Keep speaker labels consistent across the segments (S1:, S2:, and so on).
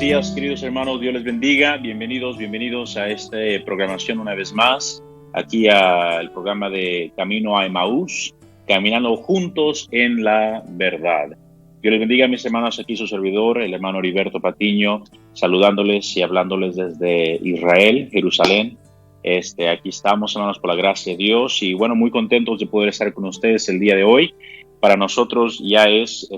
S1: días, queridos hermanos. Dios les bendiga. Bienvenidos a esta programación una vez más. Aquí al programa de Camino a Emaús, caminando juntos en la verdad. Dios les bendiga, mis hermanos. Aquí su servidor, el hermano Heriberto Patiño, saludándoles y hablándoles desde Israel, Jerusalén. Aquí estamos, hermanos, por la gracia de Dios. Y bueno, muy contentos de poder estar con ustedes el día de hoy. Para nosotros ya es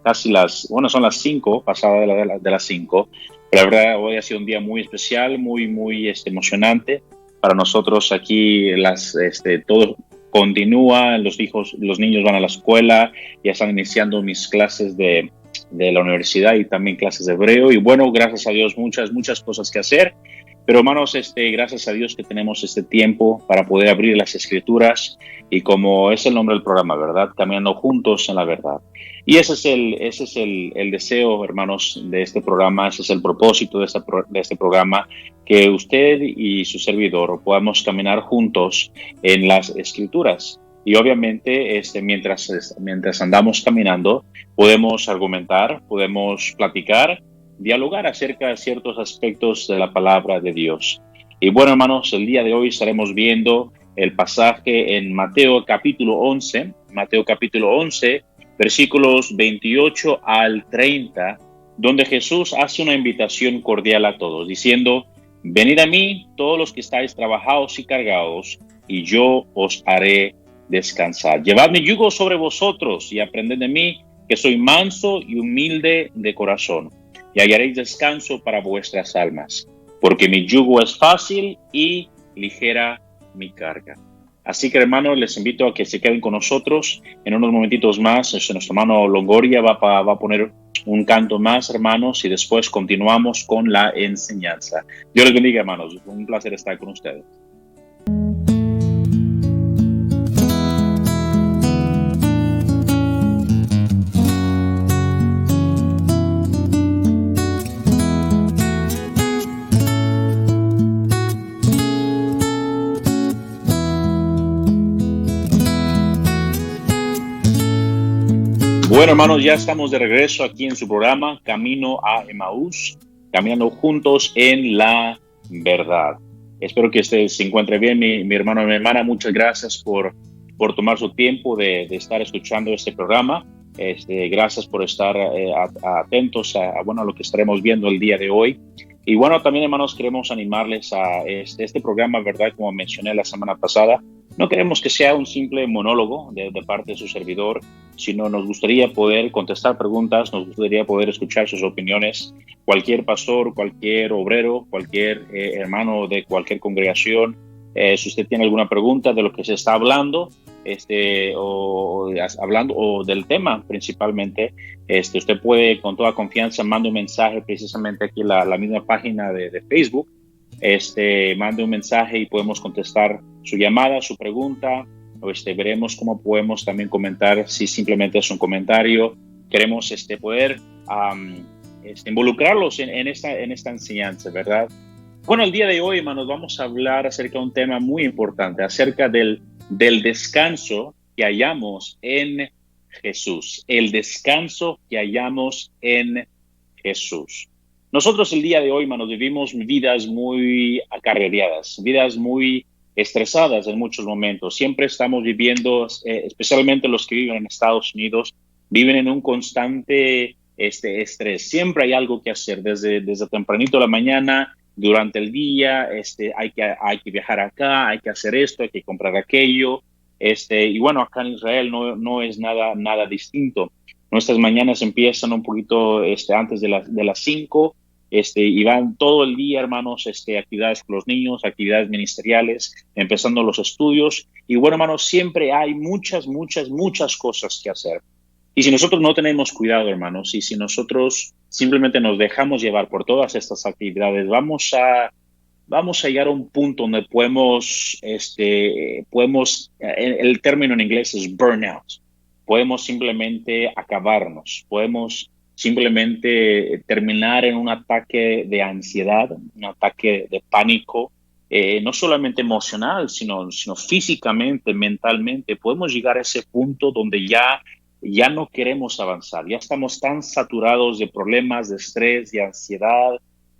S1: casi son las 5, pasada de las 5. Pero la verdad, hoy ha sido un día muy especial, muy emocionante. Para nosotros aquí todo continúa, los niños van a la escuela, ya están iniciando mis clases de la universidad y también clases de hebreo. Y bueno, gracias a Dios, muchas cosas que hacer. Pero hermanos, gracias a Dios que tenemos este tiempo para poder abrir las Escrituras y como es el nombre del programa, ¿verdad? Caminando juntos en la verdad. Y ese es el deseo, hermanos, de este programa, ese es el propósito de este programa, que usted y su servidor podamos caminar juntos en las Escrituras. Y obviamente, mientras andamos caminando, podemos argumentar, podemos platicar, dialogar acerca de ciertos aspectos de la palabra de Dios. Y bueno, hermanos, el día de hoy estaremos viendo el pasaje en Mateo capítulo 11, versículos 28 al 30, donde Jesús hace una invitación cordial a todos, diciendo: venid a mí todos los que estáis trabajados y cargados, y yo os haré descansar. Llevad mi yugo sobre vosotros y aprended de mí, que soy manso y humilde de corazón, y hallaréis descanso para vuestras almas, porque mi yugo es fácil y ligera mi carga. Así que, hermanos, les invito a que se queden con nosotros. En unos momentitos más, nuestro hermano Longoria va a poner un canto más, hermanos, y después continuamos con la enseñanza. Dios les bendiga, hermanos. Un placer estar con ustedes. Bueno, hermanos, ya estamos de regreso aquí en su programa Camino a Emaús, caminando juntos en la verdad. Espero que se encuentre bien, mi hermano y mi hermana. Muchas gracias por tomar su tiempo de estar escuchando este programa. Gracias por estar atentos a lo que estaremos viendo el día de hoy. Y bueno, también, hermanos, queremos animarles a este programa, ¿verdad? Como mencioné la semana pasada, no queremos que sea un simple monólogo de parte de su servidor, sino nos gustaría poder contestar preguntas, nos gustaría poder escuchar sus opiniones. Cualquier pastor, cualquier obrero, cualquier hermano de cualquier congregación, si usted tiene alguna pregunta de lo que se está hablando, o del tema principalmente, usted puede con toda confianza mande un mensaje precisamente aquí en la misma página de Facebook. Mande un mensaje y podemos contestar su llamada, su pregunta, o veremos cómo podemos también comentar si simplemente es un comentario. Queremos poder involucrarlos en esta enseñanza, ¿verdad? Bueno, el día de hoy, hermanos, vamos a hablar acerca de un tema muy importante, acerca del descanso que hallamos en Jesús, el descanso que hallamos en Jesús. Nosotros el día de hoy, hermanos, vivimos vidas muy acarreadas, vidas muy estresadas en muchos momentos. Siempre estamos viviendo, especialmente los que viven en Estados Unidos, viven en un constante estrés. Siempre hay algo que hacer, desde tempranito de la mañana, durante el día, hay que viajar acá, hay que hacer esto, hay que comprar aquello. Y bueno, acá en Israel no es nada distinto. Nuestras mañanas empiezan un poquito antes de las 5, y van todo el día, hermanos, actividades con los niños, actividades ministeriales, empezando los estudios. Y bueno, hermanos, siempre hay muchas cosas que hacer. Y si nosotros no tenemos cuidado, hermanos, y si nosotros simplemente nos dejamos llevar por todas estas actividades, vamos a llegar a un punto donde podemos, el término en inglés es burnout. Podemos simplemente acabarnos, podemos simplemente terminar en un ataque de ansiedad, un ataque de pánico, no solamente emocional, sino físicamente, mentalmente. Podemos llegar a ese punto donde ya ya no queremos avanzar, ya estamos tan saturados de problemas, de estrés, de ansiedad,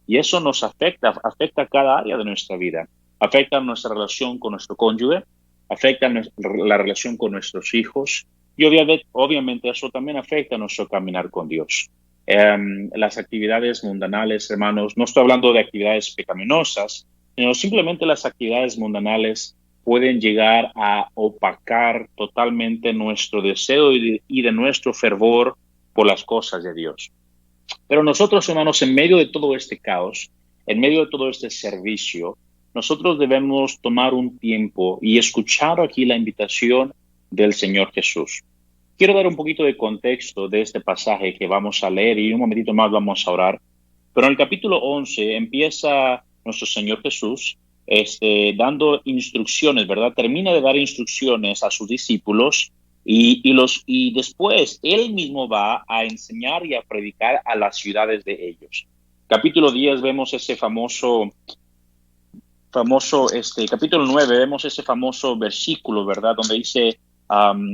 S1: y eso nos afecta a cada área de nuestra vida. Afecta nuestra relación con nuestro cónyuge, afecta la relación con nuestros hijos, y obviamente eso también afecta nuestro caminar con Dios. Las actividades mundanales, hermanos, no estoy hablando de actividades pecaminosas, sino simplemente las actividades mundanales pueden llegar a opacar totalmente nuestro deseo y de nuestro fervor por las cosas de Dios. Pero nosotros, hermanos, en medio de todo este caos, en medio de todo este servicio, nosotros debemos tomar un tiempo y escuchar aquí la invitación del Señor Jesús. Quiero dar un poquito de contexto de este pasaje que vamos a leer y un momentito más vamos a orar. Pero en el capítulo 11 empieza nuestro Señor Jesús dando instrucciones, ¿verdad? Termina de dar instrucciones a sus discípulos y después él mismo va a enseñar y a predicar a las ciudades de ellos. Capítulo 10 vemos ese capítulo 9 vemos ese famoso versículo, ¿verdad? Donde dice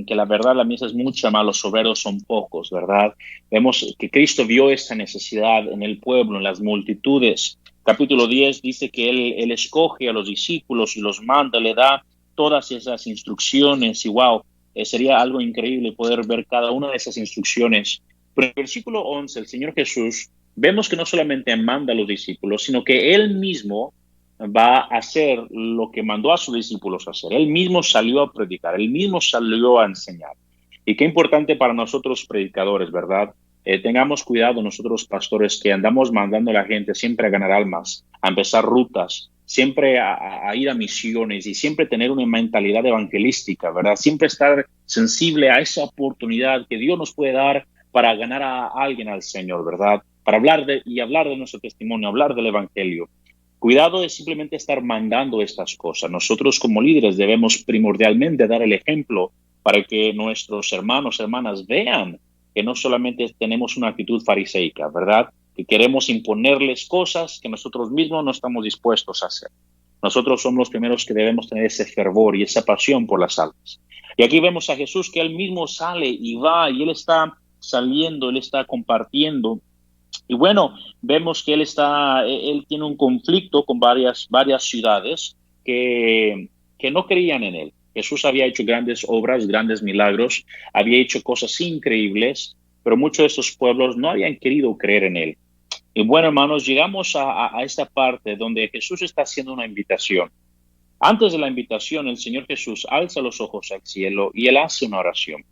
S1: que la verdad la mies es mucha, mas los obreros son pocos, ¿verdad? Vemos que Cristo vio esa necesidad en el pueblo, en las multitudes. Capítulo 10 dice que él escoge a los discípulos y los manda, le da todas esas instrucciones y wow, sería algo increíble poder ver cada una de esas instrucciones. Pero en el versículo 11, el Señor Jesús, vemos que no solamente manda a los discípulos, sino que Él mismo va a hacer lo que mandó a sus discípulos a hacer. Él mismo salió a predicar, él mismo salió a enseñar. Y qué importante para nosotros predicadores, ¿verdad? Tengamos cuidado nosotros pastores que andamos mandando a la gente siempre a ganar almas, a empezar rutas, siempre a ir a misiones y siempre tener una mentalidad evangelística, ¿verdad? Siempre estar sensible a esa oportunidad que Dios nos puede dar para ganar a alguien al Señor, ¿verdad? Para hablar de nuestro testimonio, hablar del evangelio. Cuidado de simplemente estar mandando estas cosas. Nosotros como líderes debemos primordialmente dar el ejemplo para que nuestros hermanos, hermanas vean que no solamente tenemos una actitud fariseica, ¿verdad? Que queremos imponerles cosas que nosotros mismos no estamos dispuestos a hacer. Nosotros somos los primeros que debemos tener ese fervor y esa pasión por las almas. Y aquí vemos a Jesús que él mismo sale y va y él está saliendo, él está compartiendo. Y bueno, vemos que él tiene un conflicto con varias ciudades que no creían en él. Jesús había hecho grandes obras, grandes milagros, había hecho cosas increíbles, pero muchos de estos pueblos no habían querido creer en él. Y bueno, hermanos, llegamos a esta parte donde Jesús está haciendo una invitación. Antes de la invitación, el Señor Jesús alza los ojos al cielo y él hace una oración.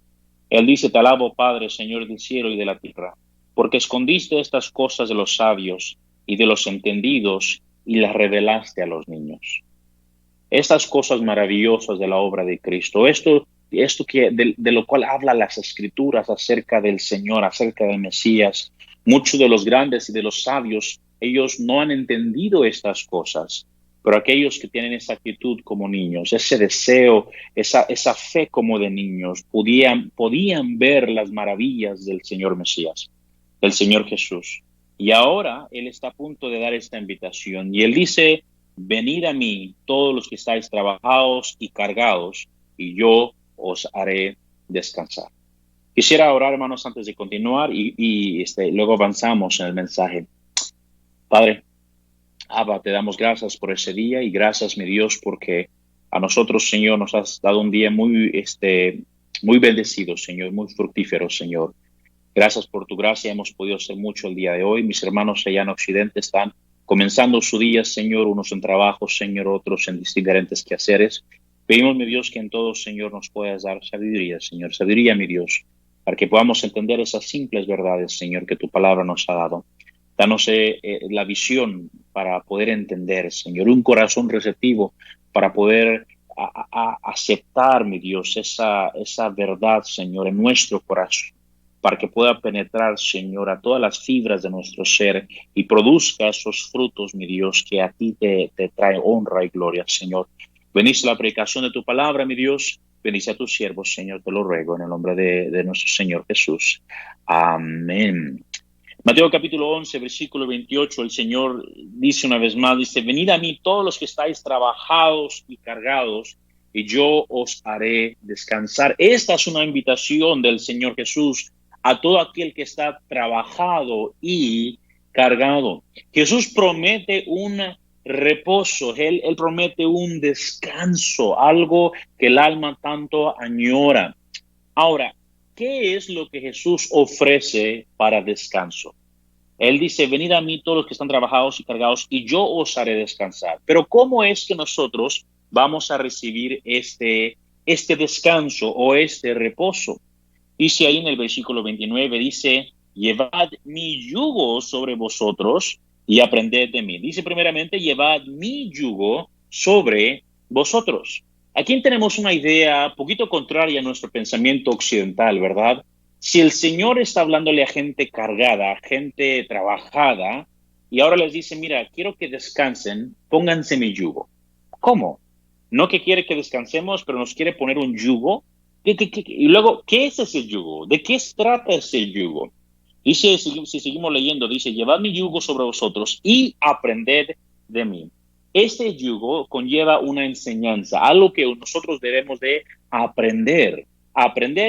S1: Él dice, te alabo, Padre, Señor del cielo y de la tierra, porque escondiste estas cosas de los sabios y de los entendidos y las revelaste a los niños. Estas cosas maravillosas de la obra de Cristo, esto de lo cual habla las Escrituras acerca del Señor, acerca del Mesías, muchos de los grandes y de los sabios, ellos no han entendido estas cosas, pero aquellos que tienen esa actitud como niños, ese deseo, esa fe como de niños, podían ver las maravillas del Señor Mesías, del Señor Jesús. Y ahora Él está a punto de dar esta invitación y Él dice, venid a mí todos los que estáis trabajados y cargados, y yo os haré descansar. Quisiera orar, hermanos, antes de continuar y luego avanzamos en el mensaje. Padre, Abba, te damos gracias por ese día y gracias, mi Dios, porque a nosotros, Señor, nos has dado un día muy bendecido, Señor, muy fructífero, Señor. Gracias por tu gracia, hemos podido hacer mucho el día de hoy. Mis hermanos allá en Occidente están comenzando su día, Señor, unos en trabajo, Señor, otros en diferentes quehaceres. Pedimos, mi Dios, que en todo, Señor, nos puedas dar sabiduría, Señor, sabiduría, mi Dios, para que podamos entender esas simples verdades, Señor, que tu palabra nos ha dado. Danos la visión para poder entender, Señor, un corazón receptivo para poder aceptar, mi Dios, esa verdad, Señor, en nuestro corazón, para que pueda penetrar, Señor, a todas las fibras de nuestro ser y produzca esos frutos, mi Dios, que a ti te trae honra y gloria, Señor. Bendice la predicación de tu palabra, mi Dios. Bendice a tus siervos, Señor, te lo ruego, en el nombre de nuestro Señor Jesús. Amén. Mateo capítulo 11, versículo 28, el Señor dice una vez más, dice, venid a mí todos los que estáis trabajados y cargados, y yo os haré descansar. Esta es una invitación del Señor Jesús a todo aquel que está trabajado y cargado. Jesús promete un reposo, él promete un descanso, algo que el alma tanto añora. Ahora, ¿qué es lo que Jesús ofrece para descanso? Él dice, venid a mí todos los que están trabajados y cargados, y yo os haré descansar. Pero ¿cómo es que nosotros vamos a recibir este descanso o este reposo? Dice ahí en el versículo 29, dice, llevad mi yugo sobre vosotros y aprended de mí. Dice primeramente, llevad mi yugo sobre vosotros. Aquí tenemos una idea un poquito contraria a nuestro pensamiento occidental, ¿verdad? Si el Señor está hablándole a gente cargada, a gente trabajada, y ahora les dice, mira, quiero que descansen, pónganse mi yugo. ¿Cómo? No que quiere que descansemos, pero nos quiere poner un yugo. Y luego, ¿qué es ese yugo? ¿De qué se trata ese yugo? Dice, si seguimos leyendo, dice, llevad mi yugo sobre vosotros y aprended de mí. Este yugo conlleva una enseñanza, algo que nosotros debemos de aprender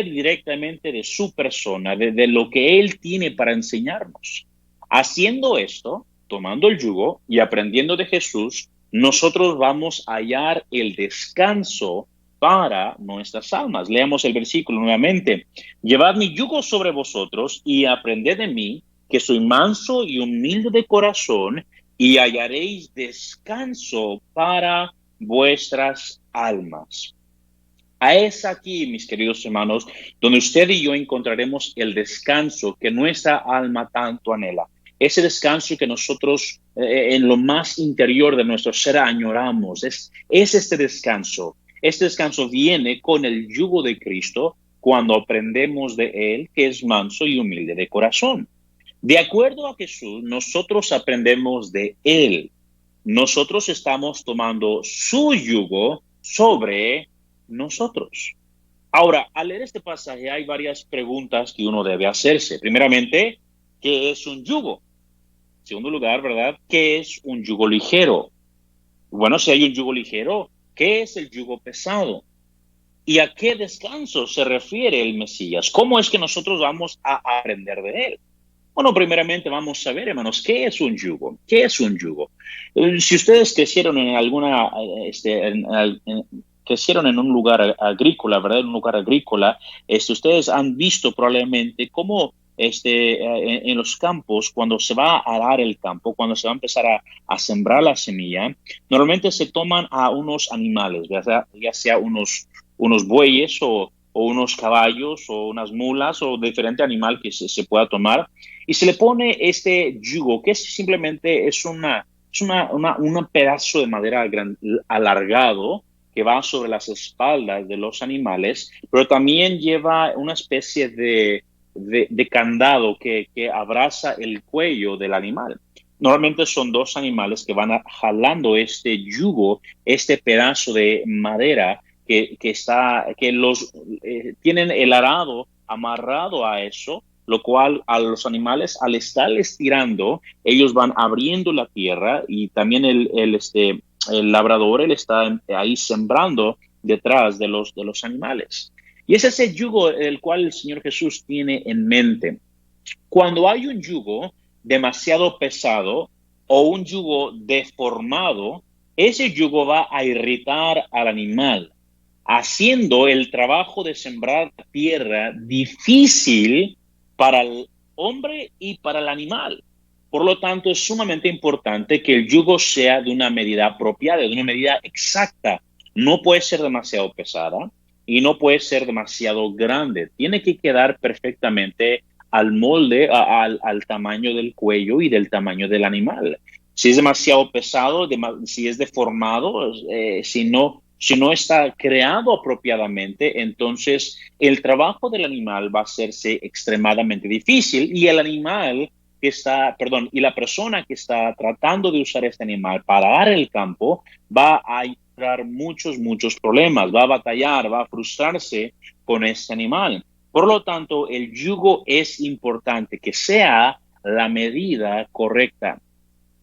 S1: directamente de su persona, de lo que él tiene para enseñarnos. Haciendo esto, tomando el yugo y aprendiendo de Jesús, nosotros vamos a hallar el descanso para nuestras almas. Leamos el versículo nuevamente. Llevad mi yugo sobre vosotros y aprended de mí, que soy manso y humilde de corazón, y hallaréis descanso para vuestras almas. Es aquí, mis queridos hermanos, donde usted y yo encontraremos el descanso que nuestra alma tanto anhela. Ese descanso que nosotros en lo más interior de nuestro ser añoramos. Es este descanso. Este descanso viene con el yugo de Cristo cuando aprendemos de Él, que es manso y humilde de corazón. De acuerdo a Jesús, nosotros aprendemos de Él. Nosotros estamos tomando su yugo sobre nosotros. Ahora, al leer este pasaje hay varias preguntas que uno debe hacerse. Primeramente, ¿qué es un yugo? En segundo lugar, ¿verdad? ¿Qué es un yugo ligero? Bueno, si hay un yugo ligero, ¿qué es el yugo pesado? ¿Y a qué descanso se refiere el Mesías? ¿Cómo es que nosotros vamos a aprender de él? Bueno, primeramente vamos a ver, hermanos, ¿qué es un yugo? ¿Qué es un yugo? Si ustedes crecieron en alguna, crecieron en un lugar agrícola, ¿verdad? En un lugar agrícola, ustedes han visto probablemente cómo en los campos, cuando se va a arar el campo, cuando se va a empezar a sembrar la semilla, normalmente se toman a unos animales, ya sea unos bueyes o unos caballos o unas mulas o diferente animal que se pueda tomar y se le pone este yugo que simplemente es un pedazo de madera alargado que va sobre las espaldas de los animales, pero también lleva una especie de candado que abraza el cuello del animal. Normalmente son dos animales que van jalando este yugo, este pedazo de madera que los tienen el arado amarrado a eso, lo cual a los animales al estar estirando, ellos van abriendo la tierra y también el labrador, él está ahí sembrando detrás de los animales. Y es ese yugo el cual el Señor Jesús tiene en mente. Cuando hay un yugo demasiado pesado o un yugo deformado, ese yugo va a irritar al animal, haciendo el trabajo de sembrar tierra difícil para el hombre y para el animal. Por lo tanto, es sumamente importante que el yugo sea de una medida apropiada, de una medida exacta. No puede ser demasiado pesada y no puede ser demasiado grande. Tiene que quedar perfectamente al molde, al tamaño del cuello y del tamaño del animal. Si es demasiado pesado, si es deformado, si no está creado apropiadamente, entonces el trabajo del animal va a hacerse extremadamente difícil y el animal y la persona que está tratando de usar este animal para arar el campo va a encontrar muchos problemas, va a batallar, va a frustrarse con este animal. Por lo tanto, el yugo es importante, que sea la medida correcta.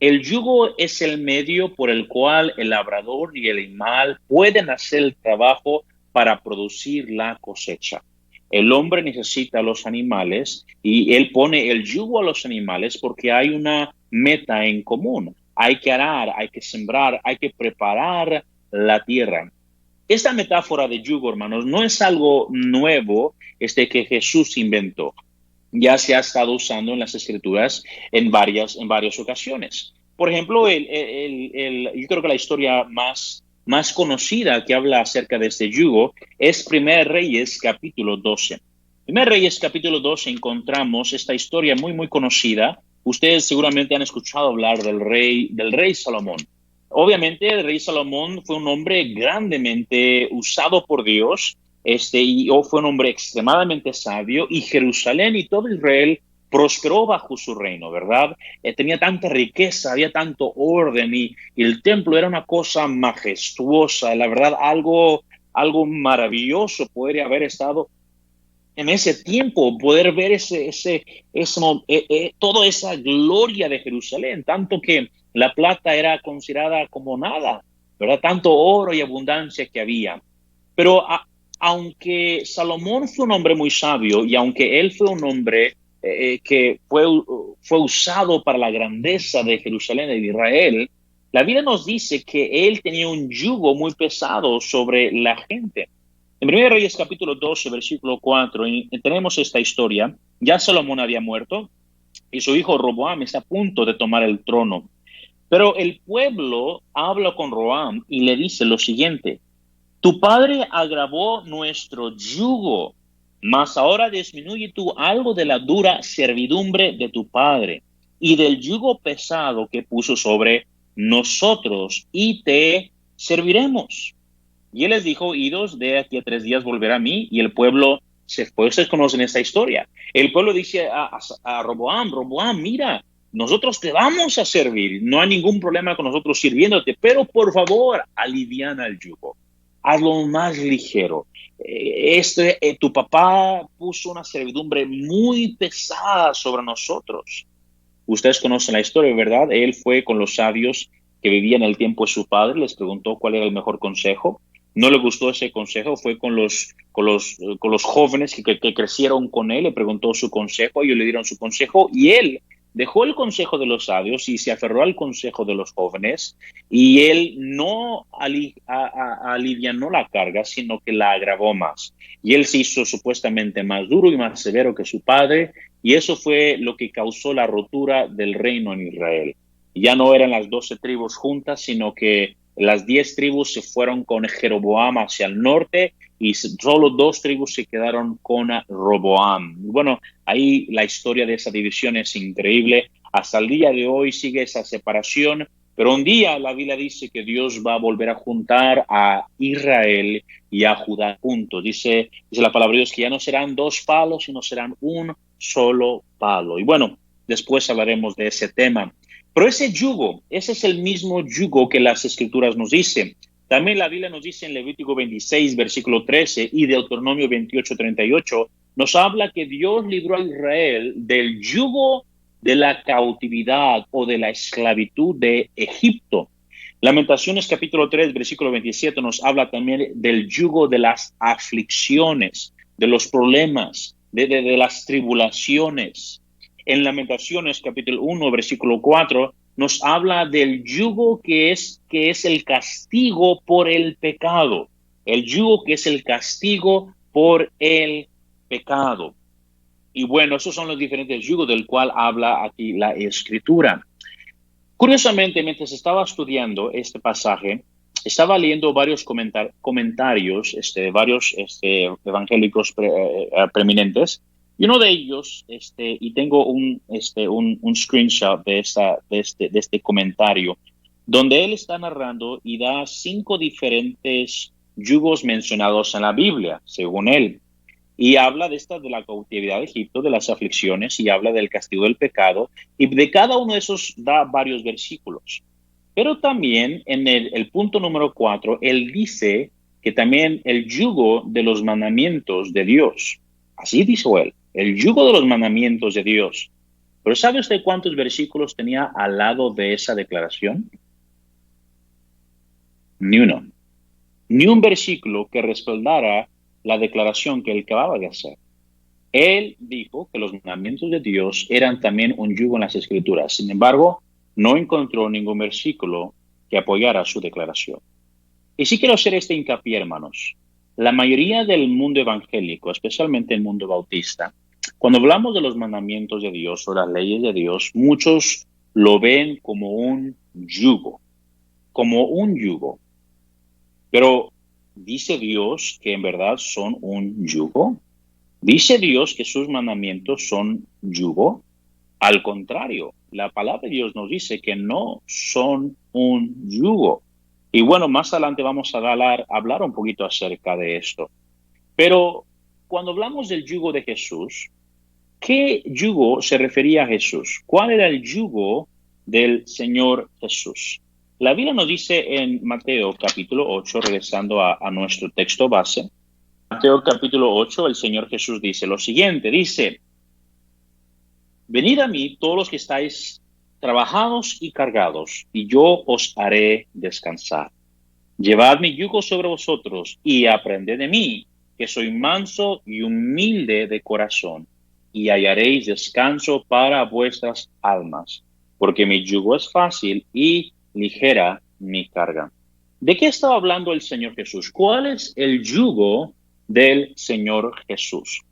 S1: El yugo es el medio por el cual el labrador y el animal pueden hacer el trabajo para producir la cosecha. El hombre necesita a los animales y él pone el yugo a los animales porque hay una meta en común. Hay que arar, hay que sembrar, hay que preparar la tierra. Esta metáfora de yugo, hermanos, no es algo nuevo que Jesús inventó. Ya se ha estado usando en las escrituras en varias ocasiones. Por ejemplo, yo creo que la historia más conocida que habla acerca de este yugo es Primer Reyes capítulo 12. Primer Reyes capítulo 12 encontramos esta historia muy conocida. Ustedes seguramente han escuchado hablar del rey Salomón. Obviamente, el rey Salomón fue un hombre grandemente usado por Dios, y fue un hombre extremadamente sabio, y Jerusalén y todo Israel prosperó bajo su reino, ¿verdad? Tenía tanta riqueza, había tanto orden, y el templo era una cosa majestuosa, la verdad, algo maravilloso podría haber estado en ese tiempo, poder ver toda esa gloria de Jerusalén, tanto que la plata era considerada como nada, ¿verdad? Tanto oro y abundancia que había. Pero aunque Salomón fue un hombre muy sabio y aunque él fue un hombre que fue usado para la grandeza de Jerusalén y de Israel, la Biblia nos dice que él tenía un yugo muy pesado sobre la gente. En 1 Reyes capítulo 12, versículo 4, tenemos esta historia. Ya Salomón había muerto y su hijo Roboam está a punto de tomar el trono. Pero el pueblo habla con Roboam y le dice lo siguiente: tu padre agravó nuestro yugo, mas ahora disminuye tú algo de la dura servidumbre de tu padre y del yugo pesado que puso sobre nosotros, y te serviremos. Y él les dijo: idos, de aquí a 3 días volverá a mí. Y el pueblo se fue. Ustedes conocen esta historia. El pueblo dice a Roboam: Roboam, mira, nosotros te vamos a servir, no hay ningún problema con nosotros sirviéndote, pero por favor, aliviana el yugo, hazlo más ligero. Tu papá puso una servidumbre muy pesada sobre nosotros. Ustedes conocen la historia, ¿verdad? Él fue con los sabios que vivían en el tiempo de su padre, les preguntó cuál era el mejor consejo. No le gustó ese consejo, fue con los jóvenes que crecieron con él, le preguntó su consejo, ellos le dieron su consejo y él dejó el consejo de los sabios y se aferró al consejo de los jóvenes, y él no alivianó la carga, sino que la agravó más. Y él se hizo supuestamente más duro y más severo que su padre, y eso fue lo que causó la rotura del reino en Israel. Ya no eran las 12 tribus juntas, sino que las 10 tribus se fueron con Jeroboam hacia el norte y solo 2 tribus se quedaron con Roboam. Bueno, ahí la historia de esa división es increíble. Hasta el día de hoy sigue esa separación, pero un día la Biblia dice que Dios va a volver a juntar a Israel y a Judá juntos. Dice la palabra de Dios que ya no serán 2 palos, sino serán un solo palo. Y bueno, después hablaremos de ese tema. Pero ese yugo, ese es el mismo yugo que las escrituras nos dicen. También la Biblia nos dice en Levítico 26, versículo 13 y Deuteronomio 28, 38, nos habla que Dios libró a Israel del yugo de la cautividad o de la esclavitud de Egipto. Lamentaciones capítulo 3, versículo 27 nos habla también del yugo de las aflicciones, de los problemas, de las tribulaciones. En Lamentaciones capítulo 1, versículo 4, nos habla del yugo que es el castigo por el pecado. El yugo que es el castigo por el pecado. Y bueno, esos son los diferentes yugos del cual habla aquí la Escritura. Curiosamente, mientras estaba estudiando este pasaje, estaba leyendo varios comentarios, varios evangélicos preeminentes, y uno de ellos, y tengo un screenshot de este comentario, donde él está narrando y da 5 diferentes yugos mencionados en la Biblia, según él. Y habla de la cautividad de Egipto, de las aflicciones, y habla del castigo del pecado, y de cada uno de esos da varios versículos. Pero también en el punto número 4, él dice que también el yugo de los mandamientos de Dios, así dijo él, el yugo de los mandamientos de Dios. Pero ¿sabe usted cuántos versículos tenía al lado de esa declaración? Ni uno. Ni un versículo que respaldara la declaración que él acababa de hacer. Él dijo que los mandamientos de Dios eran también un yugo en las Escrituras. Sin embargo, no encontró ningún versículo que apoyara su declaración. Y sí quiero hacer este hincapié, hermanos. La mayoría del mundo evangélico, especialmente el mundo bautista, cuando hablamos de los mandamientos de Dios o las leyes de Dios, muchos lo ven como un yugo, como un yugo. Pero ¿dice Dios que en verdad son un yugo? ¿Dice Dios que sus mandamientos son yugo? Al contrario, la palabra de Dios nos dice que no son un yugo. Y bueno, más adelante vamos a hablar un poquito acerca de esto. Pero cuando hablamos del yugo de Jesús, ¿qué yugo se refería a Jesús? ¿Cuál era el yugo del Señor Jesús? La Biblia nos dice en Mateo capítulo 8, regresando a nuestro texto base, Mateo capítulo 8, el Señor Jesús dice lo siguiente, dice, venid a mí todos los que estáis trabajados y cargados, y yo os haré descansar. Llevad mi yugo sobre vosotros y aprended de mí, que soy manso y humilde de corazón, y hallaréis descanso para vuestras almas, porque mi yugo es fácil y ligera mi carga. ¿De qué estaba hablando el Señor Jesús? ¿Cuál es el yugo del Señor Jesús?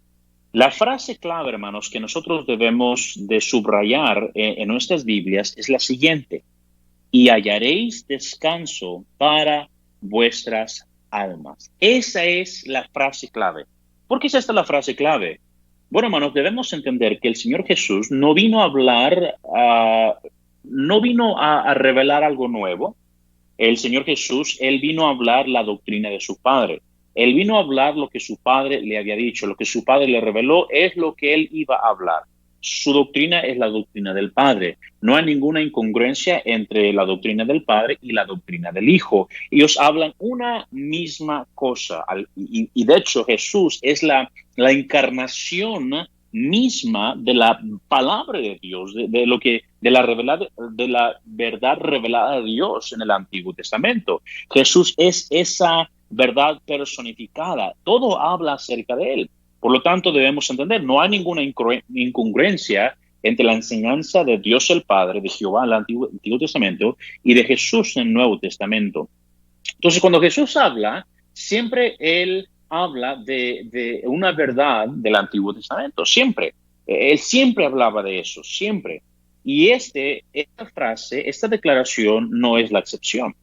S1: La frase clave, hermanos, que nosotros debemos de subrayar en nuestras Biblias es la siguiente: y hallaréis descanso para vuestras almas. Esa es la frase clave. ¿Por qué es esta la frase clave? Bueno, hermanos, debemos entender que el Señor Jesús no vino a hablar, no vino a revelar algo nuevo. El Señor Jesús, Él vino a hablar la doctrina de su Padre. Él vino a hablar lo que su Padre le había dicho, lo que su Padre le reveló es lo que Él iba a hablar. Su doctrina es la doctrina del Padre. No hay ninguna incongruencia entre la doctrina del Padre y la doctrina del Hijo. Ellos hablan una misma cosa. Y de hecho Jesús es la encarnación misma de la palabra de Dios, de la verdad revelada de Dios en el Antiguo Testamento. Jesús es esa verdad personificada. Todo habla acerca de él. Por lo tanto, debemos entender, no hay ninguna incongruencia entre la enseñanza de Dios el Padre, de Jehová en el Antiguo Testamento, y de Jesús en el Nuevo Testamento. Entonces, cuando Jesús habla, siempre Él habla de una verdad del Antiguo Testamento, siempre. Él siempre hablaba de eso, siempre. Y esta frase, esta declaración no es la excepción.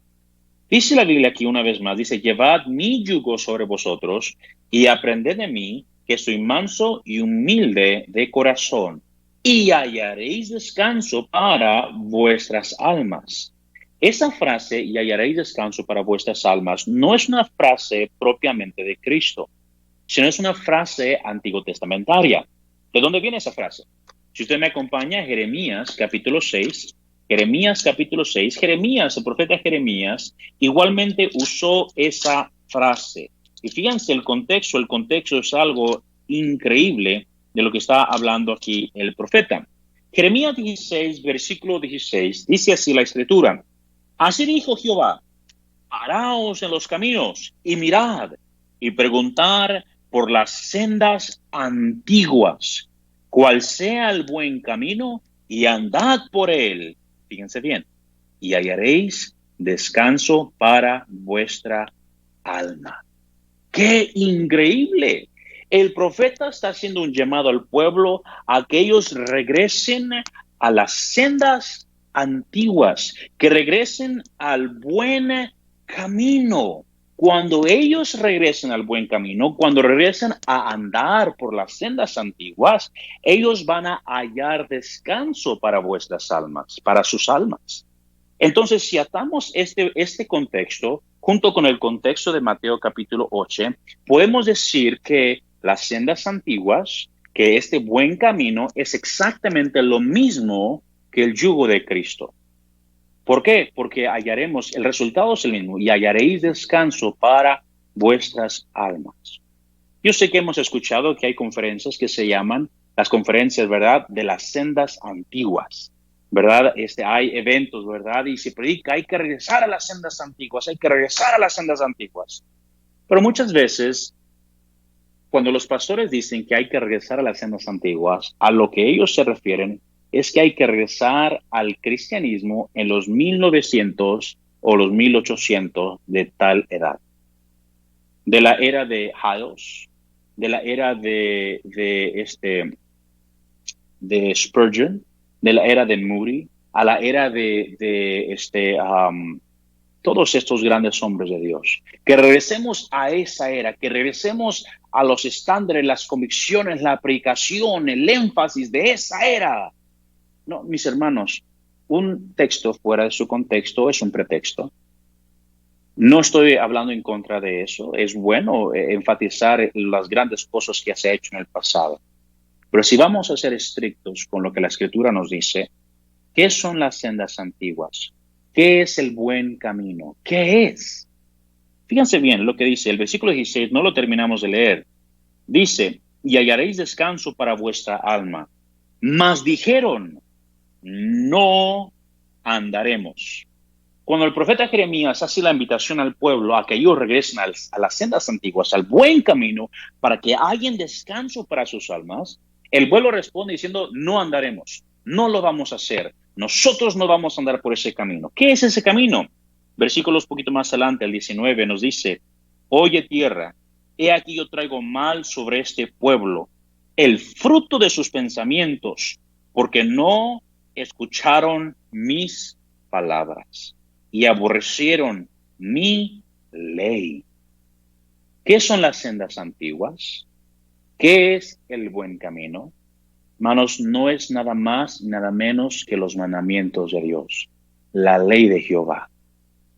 S1: Dice la Biblia aquí una vez más, dice, llevad mi yugo sobre vosotros y aprended de mí, que soy manso y humilde de corazón, y hallaréis descanso para vuestras almas. Esa frase, y hallaréis descanso para vuestras almas, no es una frase propiamente de Cristo, sino es una frase antiguo testamentaria. ¿De dónde viene esa frase? Si usted me acompaña a Jeremías capítulo 6, Jeremías, el profeta Jeremías, igualmente usó esa frase. Y fíjense el contexto es algo increíble de lo que está hablando aquí el profeta. Jeremías 16, versículo 16, dice así la Escritura: así dijo Jehová, paraos en los caminos y mirad y preguntar por las sendas antiguas, cuál sea el buen camino, y andad por él. Fíjense bien, y hallaréis descanso para vuestra alma. ¡Qué increíble! El profeta está haciendo un llamado al pueblo a que ellos regresen a las sendas antiguas, que regresen al buen camino. Cuando ellos regresen al buen camino, cuando regresen a andar por las sendas antiguas, ellos van a hallar descanso para vuestras almas, para sus almas. Entonces, si atamos este contexto junto con el contexto de Mateo capítulo 8, podemos decir que las sendas antiguas, que este buen camino es exactamente lo mismo que el yugo de Cristo. ¿Por qué? Porque hallaremos, el resultado es el mismo, y hallaréis descanso para vuestras almas. Yo sé que hemos escuchado que hay conferencias que se llaman las conferencias, ¿verdad? De las sendas antiguas, ¿verdad? Hay eventos, ¿verdad? Y se predica, hay que regresar a las sendas antiguas, hay que regresar a las sendas antiguas. Pero muchas veces, cuando los pastores dicen que hay que regresar a las sendas antiguas, a lo que ellos se refieren es que hay que regresar al cristianismo en los 1900 o los 1800 de tal edad. De la era de Hyles, de la era de Spurgeon, de la era de Moody, a la era todos estos grandes hombres de Dios. Que regresemos a esa era, que regresemos a los estándares, las convicciones, la predicación, el énfasis de esa era. No, mis hermanos, un texto fuera de su contexto es un pretexto. No estoy hablando en contra de eso. Es bueno enfatizar las grandes cosas que se ha hecho en el pasado. Pero si vamos a ser estrictos con lo que la Escritura nos dice, ¿qué son las sendas antiguas? ¿Qué es el buen camino? ¿Qué es? Fíjense bien lo que dice el versículo 16, no lo terminamos de leer. Dice, y hallaréis descanso para vuestra alma. Mas dijeron, no andaremos. Cuando el profeta Jeremías hace la invitación al pueblo a que ellos regresen a las sendas antiguas, al buen camino, para que hayan descanso para sus almas, el pueblo responde diciendo, no andaremos, no lo vamos a hacer, nosotros no vamos a andar por ese camino. ¿Qué es ese camino? Versículos poquito más adelante, el 19, nos dice, oye tierra, he aquí yo traigo mal sobre este pueblo, el fruto de sus pensamientos, porque no escucharon mis palabras y aborrecieron mi ley. ¿Qué son las sendas antiguas? ¿Qué es el buen camino? Manos, no es nada más, nada menos que los mandamientos de Dios, la ley de Jehová.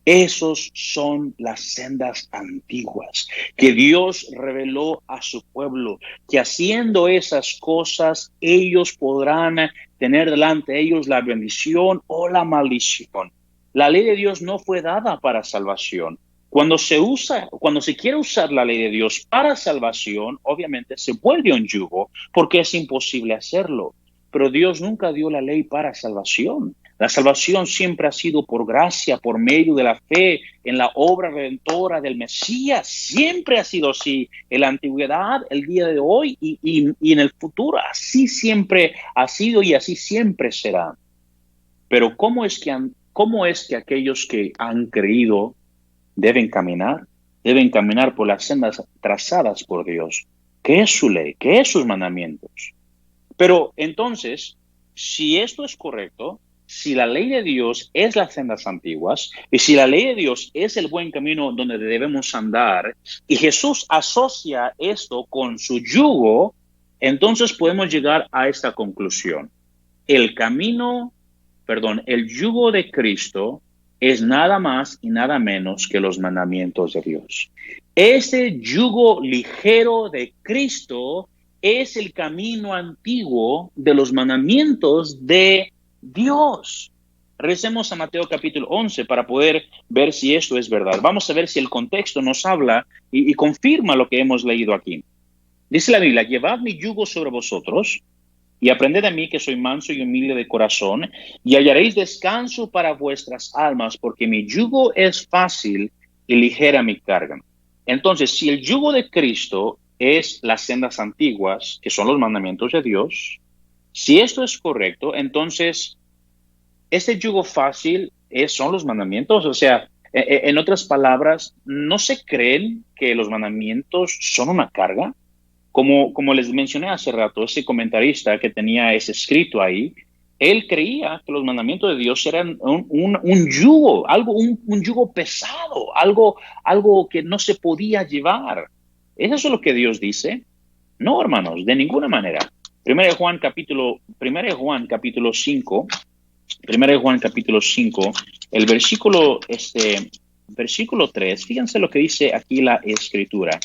S1: Esos son las sendas antiguas que Dios reveló a su pueblo, que haciendo esas cosas ellos podrán tener delante de ellos la bendición o la maldición. La ley de Dios no fue dada para salvación. Cuando se quiere usar la ley de Dios para salvación, obviamente se vuelve un yugo porque es imposible hacerlo. Pero Dios nunca dio la ley para salvación. La salvación siempre ha sido por gracia, por medio de la fe en la obra redentora del Mesías. Siempre ha sido así en la antigüedad, el día de hoy y en el futuro. Así siempre ha sido y así siempre será. Pero ¿cómo es que aquellos que han creído deben caminar? Deben caminar por las sendas trazadas por Dios. ¿Qué es su ley? ¿Qué es sus mandamientos? Pero entonces, si esto es correcto, si la ley de Dios es las sendas antiguas y si la ley de Dios es el buen camino donde debemos andar y Jesús asocia esto con su yugo, entonces podemos llegar a esta conclusión. El yugo de Cristo es nada más y nada menos que los mandamientos de Dios. Este yugo ligero de Cristo es el camino antiguo de los mandamientos de Dios. Recemos a Mateo capítulo 11 para poder ver si esto es verdad. Vamos a ver si el contexto nos habla y confirma lo que hemos leído aquí. Dice la Biblia, llevad mi yugo sobre vosotros y aprended de mí que soy manso y humilde de corazón y hallaréis descanso para vuestras almas, porque mi yugo es fácil y ligera mi carga. Entonces, si el yugo de Cristo es las sendas antiguas, que son los mandamientos de Dios, si esto es correcto, entonces, ¿este yugo fácil son los mandamientos? O sea, en otras palabras, ¿no se creen que los mandamientos son una carga? Como les mencioné hace rato, ese comentarista que tenía ese escrito ahí, él creía que los mandamientos de Dios eran un yugo, un yugo pesado, algo que no se podía llevar. ¿Es eso lo que Dios dice? No, hermanos, de ninguna manera. 1 Juan capítulo 5, 1 Juan capítulo 5, el versículo 3, fíjense lo que dice aquí la Escritura.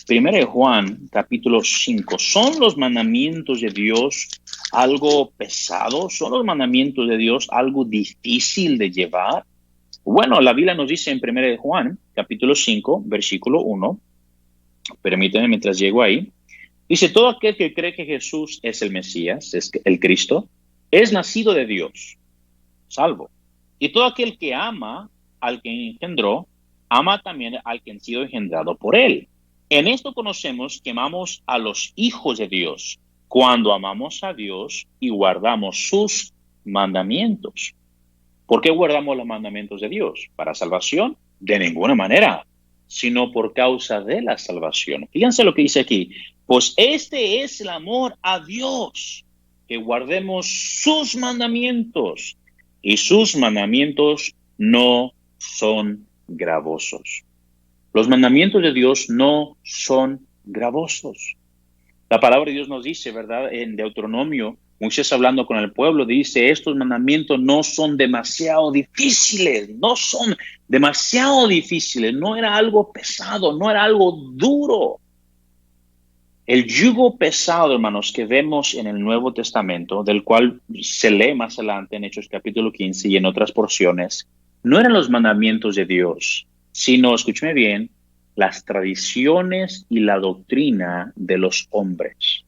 S1: 1 Juan capítulo 5, ¿son los mandamientos de Dios algo pesado? ¿Son los mandamientos de Dios algo difícil de llevar? Bueno, la Biblia nos dice en 1 Juan capítulo 5, versículo 1, permítanme mientras llego ahí, Dice, todo aquel que cree que Jesús es el Mesías, es el Cristo, es nacido de Dios, salvo. Y todo aquel que ama al que engendró, ama también al que ha sido engendrado por él. En esto conocemos que amamos a los hijos de Dios, cuando amamos a Dios y guardamos sus mandamientos. ¿Por qué guardamos los mandamientos de Dios? ¿Para salvación? De ninguna manera, sino por causa de la salvación. Fíjense lo que dice aquí. Pues este es el amor a Dios, que guardemos sus mandamientos, y sus mandamientos no son gravosos. Los mandamientos de Dios no son gravosos. La palabra de Dios nos dice, ¿verdad? En Deuteronomio, Moisés hablando con el pueblo, dice, estos mandamientos no son demasiado difíciles, no son demasiado difíciles, no era algo pesado, no era algo duro. El yugo pesado, hermanos, que vemos en el Nuevo Testamento, del cual se lee más adelante en Hechos capítulo 15 y en otras porciones, no eran los mandamientos de Dios, sino, escúcheme bien, las tradiciones y la doctrina de los hombres.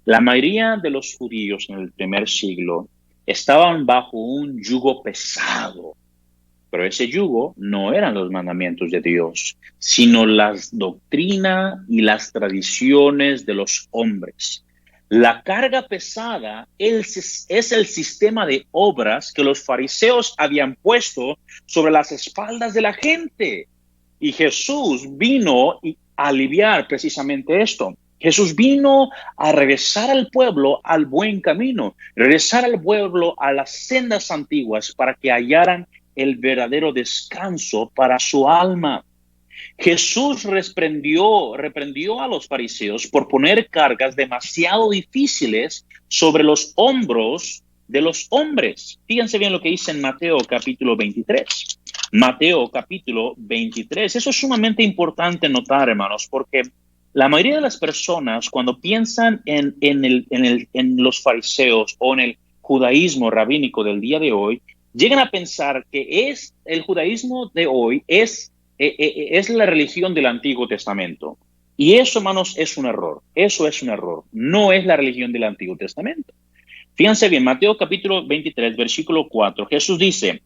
S1: La mayoría de los judíos en el primer siglo estaban bajo un yugo pesado, pero ese yugo no eran los mandamientos de Dios, sino las doctrinas y las tradiciones de los hombres. La carga pesada es el sistema de obras que los fariseos habían puesto sobre las espaldas de la gente. Y Jesús vino a aliviar precisamente esto. Jesús vino a regresar al pueblo al buen camino, regresar al pueblo a las sendas antiguas para que hallaran el verdadero descanso para su alma. Jesús reprendió a los fariseos por poner cargas demasiado difíciles sobre los hombros de los hombres. Fíjense bien lo que dice en Mateo capítulo 23. Mateo capítulo 23. Eso es sumamente importante notar, hermanos, porque la mayoría de las personas cuando piensan en los fariseos o en el judaísmo rabínico del día de hoy, llegan a pensar que el judaísmo de hoy es la religión del Antiguo Testamento. Y eso, hermanos, es un error. Eso es un error. No es la religión del Antiguo Testamento. Fíjense bien, Mateo capítulo 23, versículo 4, Jesús dice,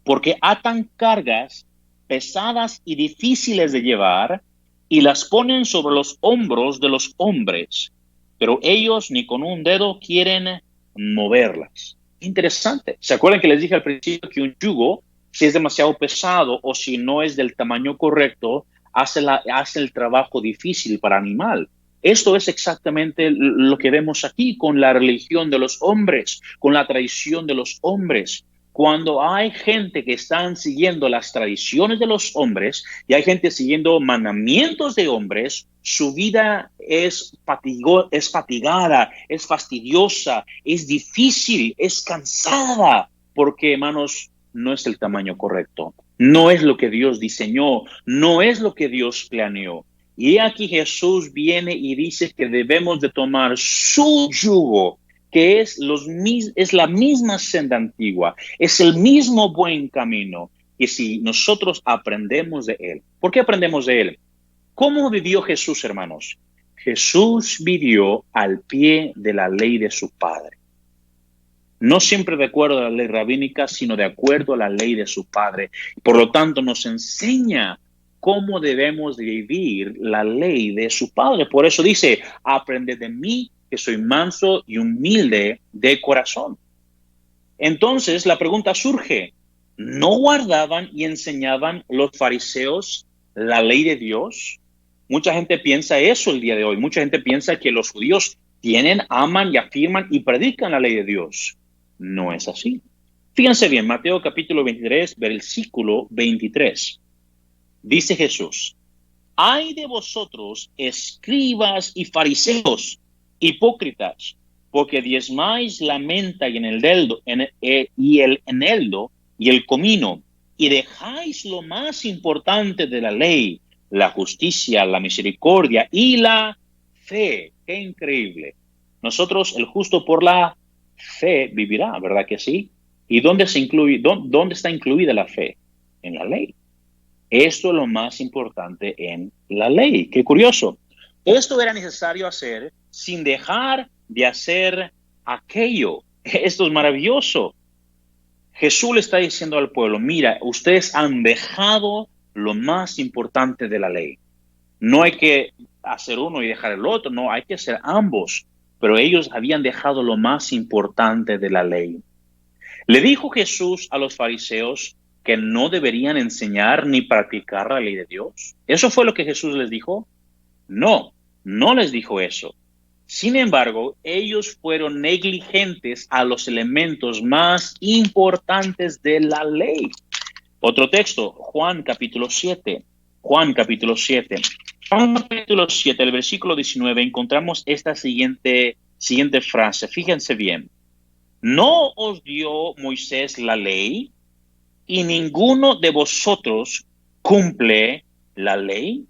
S1: porque atan cargas pesadas y difíciles de llevar y las ponen sobre los hombros de los hombres, pero ellos ni con un dedo quieren moverlas. Interesante. ¿Se acuerdan que les dije al principio que un yugo, si es demasiado pesado o si no es del tamaño correcto, hace el trabajo difícil para el animal? Esto es exactamente lo que vemos aquí con la religión de los hombres, con la tradición de los hombres. Cuando hay gente que están siguiendo las tradiciones de los hombres y hay gente siguiendo mandamientos de hombres, su vida es fatigada, es fastidiosa, es difícil, es cansada, porque, hermanos, no es el tamaño correcto, no es lo que Dios diseñó, no es lo que Dios planeó. Y aquí Jesús viene y dice que debemos de tomar su yugo, que es la misma senda antigua, es el mismo buen camino, que si nosotros aprendemos de él. ¿Por qué aprendemos de él? ¿Cómo vivió Jesús, hermanos? Jesús vivió al pie de la ley de su Padre. No siempre de acuerdo a la ley rabínica, sino de acuerdo a la ley de su Padre. Por lo tanto, nos enseña cómo debemos de vivir la ley de su Padre. Por eso dice, aprended de mí, que soy manso y humilde de corazón. Entonces, la pregunta surge, ¿no guardaban y enseñaban los fariseos la ley de Dios? Mucha gente piensa eso el día de hoy. Mucha gente piensa que los judíos tienen, aman y afirman y predican la ley de Dios. No es así. Fíjense bien, Mateo capítulo 23, versículo 23. Dice Jesús, ay de vosotros, escribas y fariseos, hipócritas, porque diezmáis la menta y el eneldo y el comino, y dejáis lo más importante de la ley, la justicia, la misericordia y la fe. ¡Qué increíble! Nosotros, el justo por la fe vivirá, ¿verdad que sí? ¿Y dónde está incluida la fe? En la ley. Esto es lo más importante en la ley. Qué curioso. Esto era necesario hacer sin dejar de hacer aquello. Esto es maravilloso. Jesús le está diciendo al pueblo, mira, ustedes han dejado lo más importante de la ley. No hay que hacer uno y dejar el otro, no, hay que hacer ambos. Pero ellos habían dejado lo más importante de la ley. Le dijo Jesús a los fariseos que no deberían enseñar ni practicar la ley de Dios. ¿Eso fue lo que Jesús les dijo? No, no les dijo eso. Sin embargo, ellos fueron negligentes a los elementos más importantes de la ley. Otro texto, Juan capítulo 7. Juan capítulo 7. Juan capítulo 7, el versículo 19, encontramos esta siguiente frase. Fíjense bien. ¿No os dio Moisés la ley y ninguno de vosotros cumple la ley?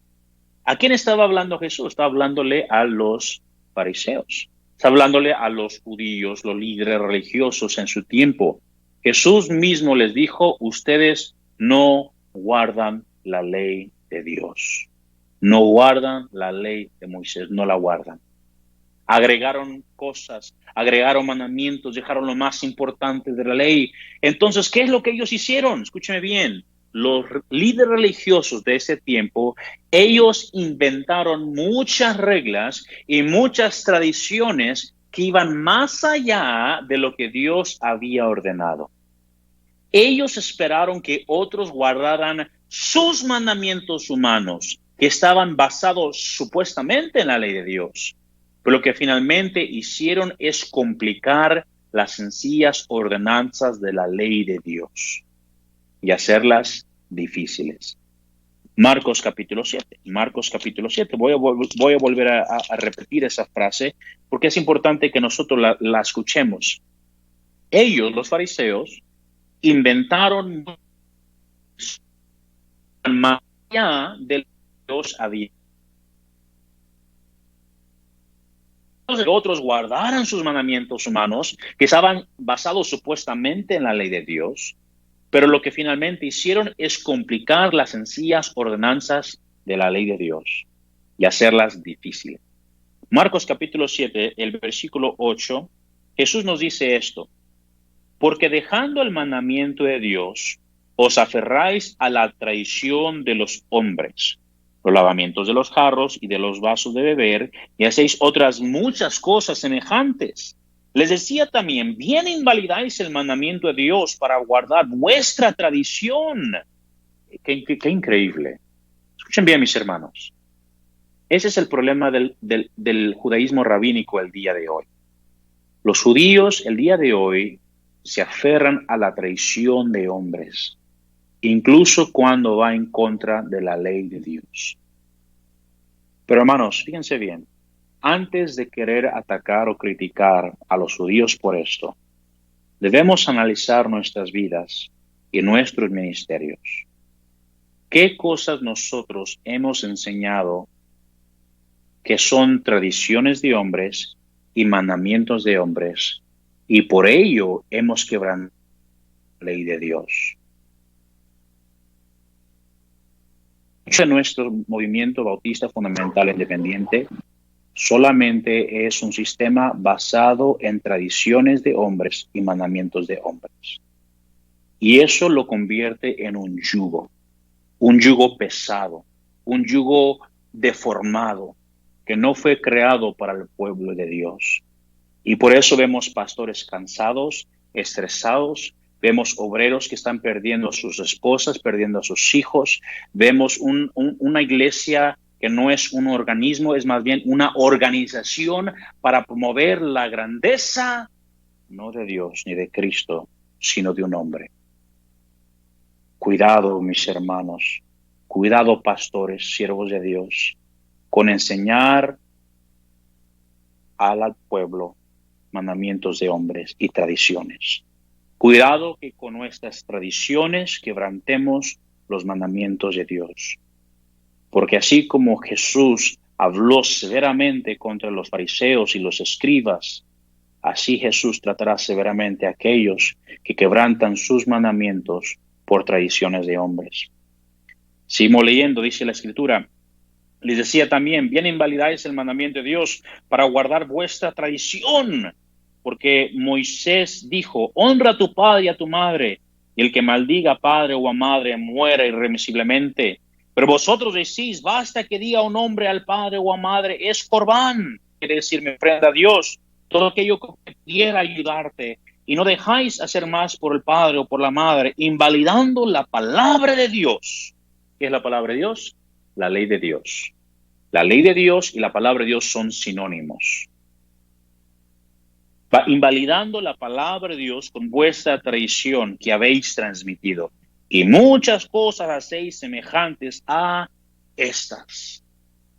S1: ¿A quién estaba hablando Jesús? Estaba hablándole a los fariseos. Está hablándole a los judíos, los líderes religiosos en su tiempo. Jesús mismo les dijo, ustedes no guardan la ley de Dios. No guardan la ley de Moisés, no la guardan. Agregaron cosas, agregaron mandamientos, dejaron lo más importante de la ley. Entonces, ¿qué es lo que ellos hicieron? Escúcheme bien. Los líderes religiosos de ese tiempo, ellos inventaron muchas reglas y muchas tradiciones que iban más allá de lo que Dios había ordenado. Ellos esperaron que otros guardaran sus mandamientos humanos, que estaban basados supuestamente en la ley de Dios. Pero lo que finalmente hicieron es complicar las sencillas ordenanzas de la ley de Dios y hacerlas difíciles. Marcos capítulo 7. Marcos capítulo 7. Voy a volver a repetir esa frase porque es importante que nosotros la escuchemos. Ellos, los fariseos, inventaron más allá de lo que Dios había. Que otros guardaran sus mandamientos humanos que estaban basados supuestamente en la ley de Dios, pero lo que finalmente hicieron es complicar las sencillas ordenanzas de la ley de Dios y hacerlas difíciles. Marcos capítulo 7, el versículo 8, Jesús nos dice esto, porque dejando el mandamiento de Dios, os aferráis a la tradición de los hombres, los lavamientos de los jarros y de los vasos de beber, y hacéis otras muchas cosas semejantes. Les decía también, bien invalidáis el mandamiento de Dios para guardar vuestra tradición. Qué increíble. Escuchen bien, mis hermanos. Ese es el problema del judaísmo rabínico el día de hoy. Los judíos el día de hoy se aferran a la tradición de hombres, incluso cuando va en contra de la ley de Dios. Pero hermanos, fíjense bien, antes de querer atacar o criticar a los judíos por esto, debemos analizar nuestras vidas y nuestros ministerios. ¿Qué cosas nosotros hemos enseñado que son tradiciones de hombres y mandamientos de hombres, y por ello hemos quebrantado la ley de Dios? Nuestro movimiento bautista fundamental independiente solamente es un sistema basado en tradiciones de hombres y mandamientos de hombres. Y eso lo convierte en un yugo pesado, un yugo deformado, que no fue creado para el pueblo de Dios. Y por eso vemos pastores cansados, estresados, vemos obreros que están perdiendo a sus esposas, perdiendo a sus hijos, vemos una iglesia que no es un organismo, es más bien una organización para promover la grandeza, no de Dios ni de Cristo, sino de un hombre. Cuidado, mis hermanos, cuidado, pastores, siervos de Dios, con enseñar al pueblo mandamientos de hombres y tradiciones. Cuidado que con nuestras tradiciones quebrantemos los mandamientos de Dios. Porque así como Jesús habló severamente contra los fariseos y los escribas, así Jesús tratará severamente a aquellos que quebrantan sus mandamientos por tradiciones de hombres. Seguimos leyendo, dice la Escritura, Les decía también, bien invalidáis el mandamiento de Dios para guardar vuestra tradición, porque Moisés dijo, honra a tu padre y a tu madre, y el que maldiga a padre o a madre muera irremisiblemente. Pero vosotros decís, basta que diga un hombre al padre o a madre, es corbán, quiere decir, me ofrenda a Dios, todo aquello que quiera ayudarte, y no dejáis hacer más por el padre o por la madre, invalidando la palabra de Dios. ¿Qué es la palabra de Dios? La ley de Dios. La ley de Dios y la palabra de Dios son sinónimos. Va invalidando la palabra de Dios con vuestra tradición que habéis transmitido. Y muchas cosas hacéis semejantes a estas.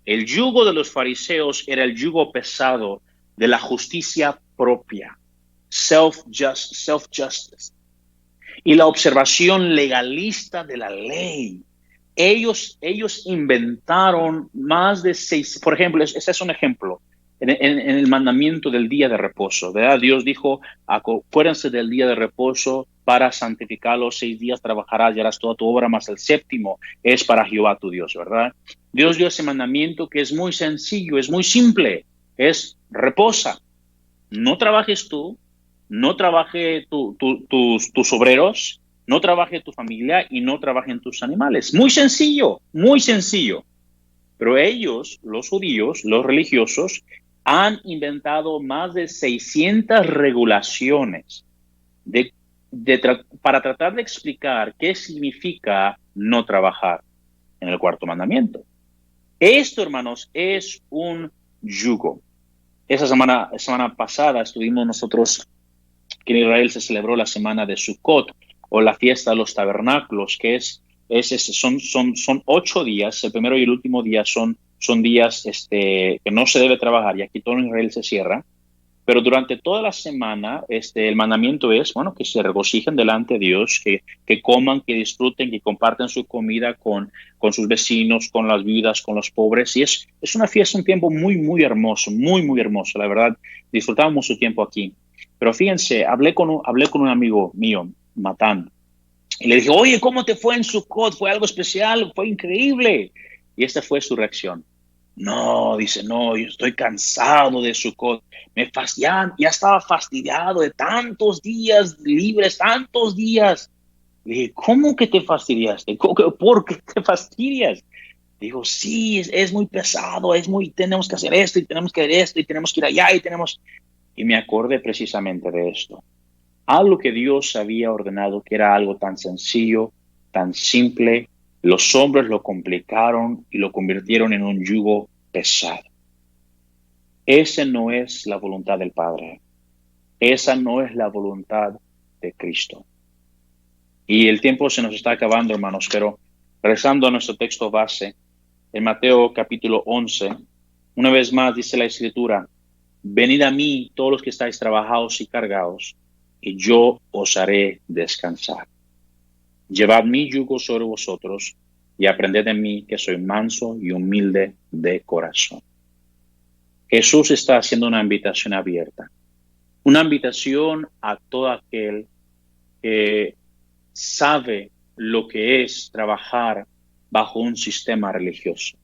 S1: El yugo de los fariseos era el yugo pesado de la justicia propia, self-justice, y la observación legalista de la ley. Ellos inventaron más de 6, por ejemplo, ese es un ejemplo, en el mandamiento del día de reposo, ¿verdad? Dios dijo, acuérdense del día de reposo para santificarlo, 6 días trabajarás y harás toda tu obra, más el séptimo es para Jehová tu Dios, ¿verdad? Dios dio ese mandamiento que es muy sencillo, es muy simple, es reposa, no trabajes tú, no trabaje tus obreros, no trabaje tu familia y no trabajen tus animales. Muy sencillo, muy sencillo. Pero ellos, los judíos, los religiosos, han inventado más de 600 regulaciones para tratar de explicar qué significa no trabajar en el cuarto mandamiento. Esto, hermanos, es un yugo. Esa semana pasada estuvimos nosotros, que en Israel se celebró la semana de Sukkot, o la fiesta de los tabernáculos, que son 8 días. El primero y el último día son días que no se debe trabajar, y aquí todo en Israel se cierra. Pero durante toda la semana, el mandamiento es, bueno, que se regocijen delante de Dios, que coman, que disfruten, que compartan su comida con sus vecinos, con las viudas, con los pobres. Y es una fiesta, un tiempo muy, muy hermoso, muy, muy hermoso. La verdad, disfrutamos su tiempo aquí. Pero fíjense, hablé con un amigo mío, Matán, y le dije, oye, ¿cómo te fue en Sukkot? ¿Fue algo especial? ¿Fue increíble? Y esta fue su reacción. No, dice, no, yo estoy cansado de Sukkot. Ya estaba fastidiado de tantos días libres, tantos días. Le dije, ¿cómo que te fastidiaste? ¿Por qué te fastidias? Dijo, sí, es muy pesado, tenemos que hacer esto y tenemos que hacer esto y tenemos que ir allá Y me acordé precisamente de esto. Algo que Dios había ordenado, que era algo tan sencillo, tan simple, los hombres lo complicaron y lo convirtieron en un yugo pesado. Esa no es la voluntad del Padre. Esa no es la voluntad de Cristo. Y el tiempo se nos está acabando, hermanos, pero regresando a nuestro texto base, en Mateo capítulo 11, una vez más dice la Escritura, venid a mí todos los que estáis trabajados y cargados, y yo os haré descansar. Llevad mi yugo sobre vosotros y aprended de mí, que soy manso y humilde de corazón. Jesús está haciendo una invitación abierta, una invitación a todo aquel que sabe lo que es trabajar bajo un sistema religioso,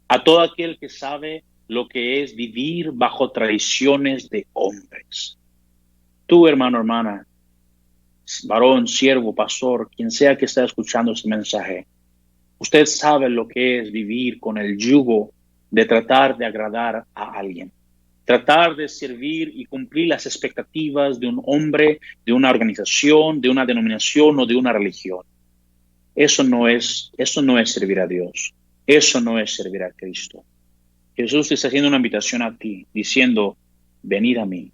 S1: a todo aquel que sabe lo que es vivir bajo tradiciones de hombres. Tú, hermano, hermana, varón, siervo, pastor, quien sea que esté escuchando este mensaje, usted sabe lo que es vivir con el yugo de tratar de agradar a alguien, tratar de servir y cumplir las expectativas de un hombre, de una organización, de una denominación o de una religión. Eso no es servir a Dios. Eso no es servir a Cristo. Jesús te está haciendo una invitación a ti, diciendo, venid a mí.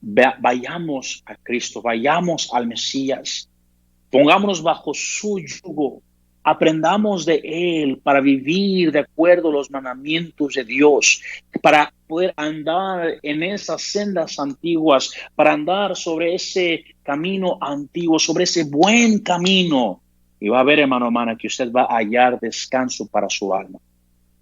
S1: Vayamos a Cristo, vayamos al Mesías, pongámonos bajo su yugo, aprendamos de Él para vivir de acuerdo a los mandamientos de Dios, para poder andar en esas sendas antiguas, para andar sobre ese camino antiguo, sobre ese buen camino. Y va a ver, hermano, hermana, que usted va a hallar descanso para su alma.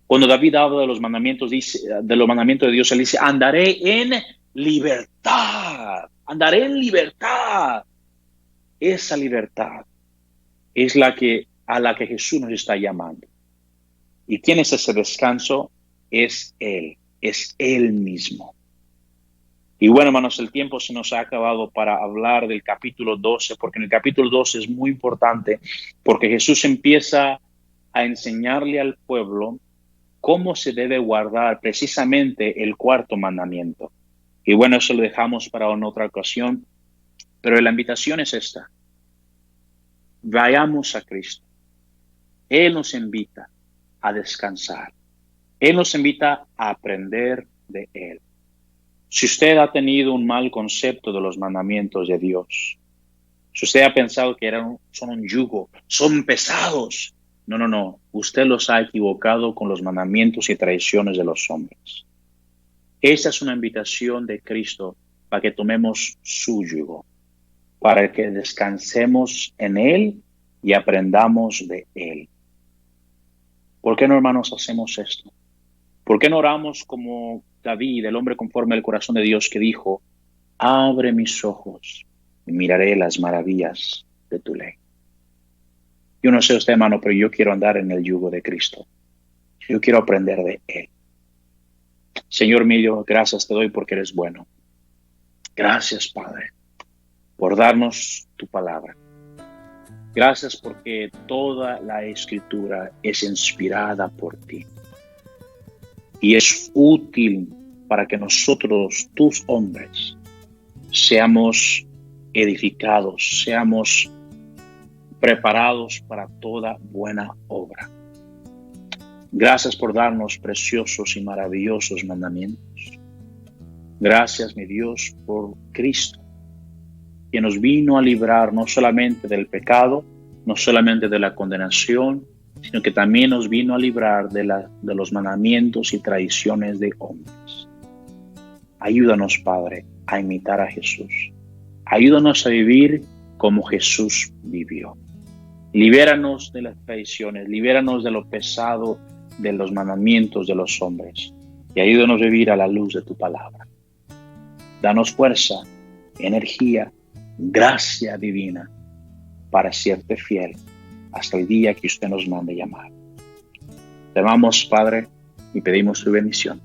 S1: Cuando David habla de los mandamientos, de Dios, él dice, andaré en libertad. Andaré en libertad. Esa libertad es a la que Jesús nos está llamando. ¿Y quién es ese descanso? Es Él mismo. Y bueno, hermanos, el tiempo se nos ha acabado para hablar del capítulo 12, porque en el capítulo 12 es muy importante, porque Jesús empieza a enseñarle al pueblo cómo se debe guardar precisamente el cuarto mandamiento. Y bueno, eso lo dejamos para una otra ocasión, pero la invitación es esta. Vayamos a Cristo. Él nos invita a descansar. Él nos invita a aprender de Él. Si usted ha tenido un mal concepto de los mandamientos de Dios, si usted ha pensado que son un yugo, son pesados, no. Usted los ha equivocado con los mandamientos y tradiciones de los hombres. Esa es una invitación de Cristo para que tomemos su yugo, para que descansemos en Él y aprendamos de Él. ¿Por qué no, hermanos, hacemos esto? ¿Por qué no oramos como David, el hombre conforme al corazón de Dios, que dijo, abre mis ojos y miraré las maravillas de tu ley? Yo no sé usted, hermano, pero yo quiero andar en el yugo de Cristo. Yo quiero aprender de Él. Señor mío, gracias te doy porque eres bueno. Gracias, Padre, por darnos tu palabra. Gracias porque toda la Escritura es inspirada por ti. Y es útil para que nosotros, tus hombres, seamos edificados, seamos preparados para toda buena obra. Gracias por darnos preciosos y maravillosos mandamientos. Gracias, mi Dios, por Cristo, que nos vino a librar no solamente del pecado, no solamente de la condenación, sino que también nos vino a librar de los mandamientos y tradiciones de hombres. Ayúdanos, Padre, a imitar a Jesús. Ayúdanos a vivir como Jesús vivió. Libéranos de las tradiciones, libéranos de lo pesado de los mandamientos de los hombres y ayúdanos a vivir a la luz de tu palabra. Danos fuerza, energía, gracia divina para serte fiel hasta el día que usted nos mande llamar. Te amamos, Padre, y pedimos su bendición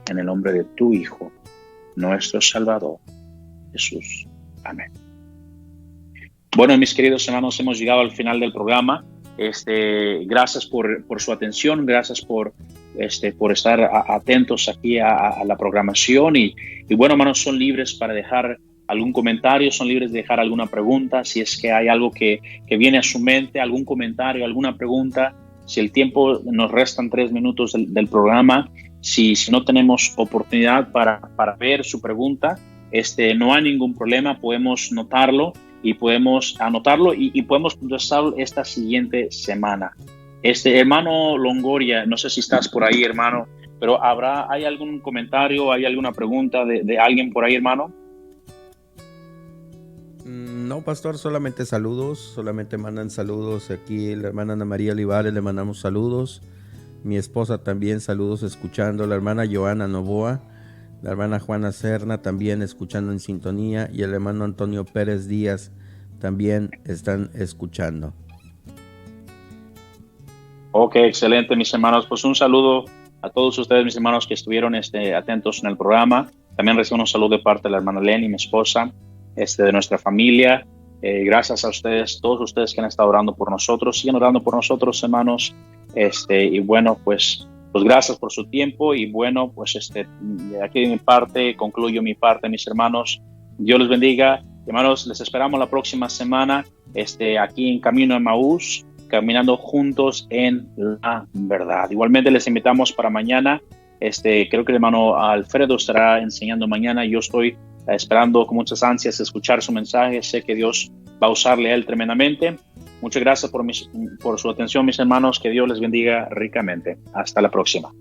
S1: en el nombre de tu Hijo, nuestro Salvador, Jesús. Amén. Bueno, mis queridos hermanos, hemos llegado al final del programa. Gracias por su atención, gracias por estar atentos aquí a la programación y bueno, hermanos, son libres para dejar algún comentario, son libres de dejar alguna pregunta, si es que hay algo que viene a su mente, algún comentario, alguna pregunta. Si el tiempo nos restan 3 minutos del programa, si no tenemos oportunidad para ver su pregunta, no hay ningún problema, podemos notarlo y podemos anotarlo y podemos contestarlo esta siguiente semana. Hermano Longoria, no sé si estás por ahí, hermano, pero ¿hay algún comentario, hay alguna pregunta de alguien por ahí, hermano?
S2: No, pastor, solamente saludos, solamente mandan saludos aquí, la hermana Ana María Olivares le mandamos saludos, mi esposa también saludos escuchando, la hermana Joana Novoa, la hermana Juana Serna también escuchando en sintonía y el hermano Antonio Pérez Díaz también están escuchando. Ok, excelente, mis hermanos, pues un saludo a todos ustedes, mis hermanos, que estuvieron atentos en el programa. También recibo un saludo de parte de la hermana Lenny, mi esposa, de nuestra familia. Gracias a ustedes, todos ustedes que han estado orando por nosotros, siguen orando por nosotros, hermanos. Y bueno, pues gracias por su tiempo y bueno, pues aquí de mi parte, concluyo mi parte, mis hermanos. Dios les bendiga. Hermanos, les esperamos la próxima semana aquí en Camino a Emaús, caminando juntos en la verdad. Igualmente les invitamos para mañana. Creo que el hermano Alfredo estará enseñando mañana. Yo estoy esperando con muchas ansias escuchar su mensaje. Sé que Dios va a usarle a él tremendamente. Muchas gracias por su atención, mis hermanos. Que Dios les bendiga ricamente. Hasta la próxima.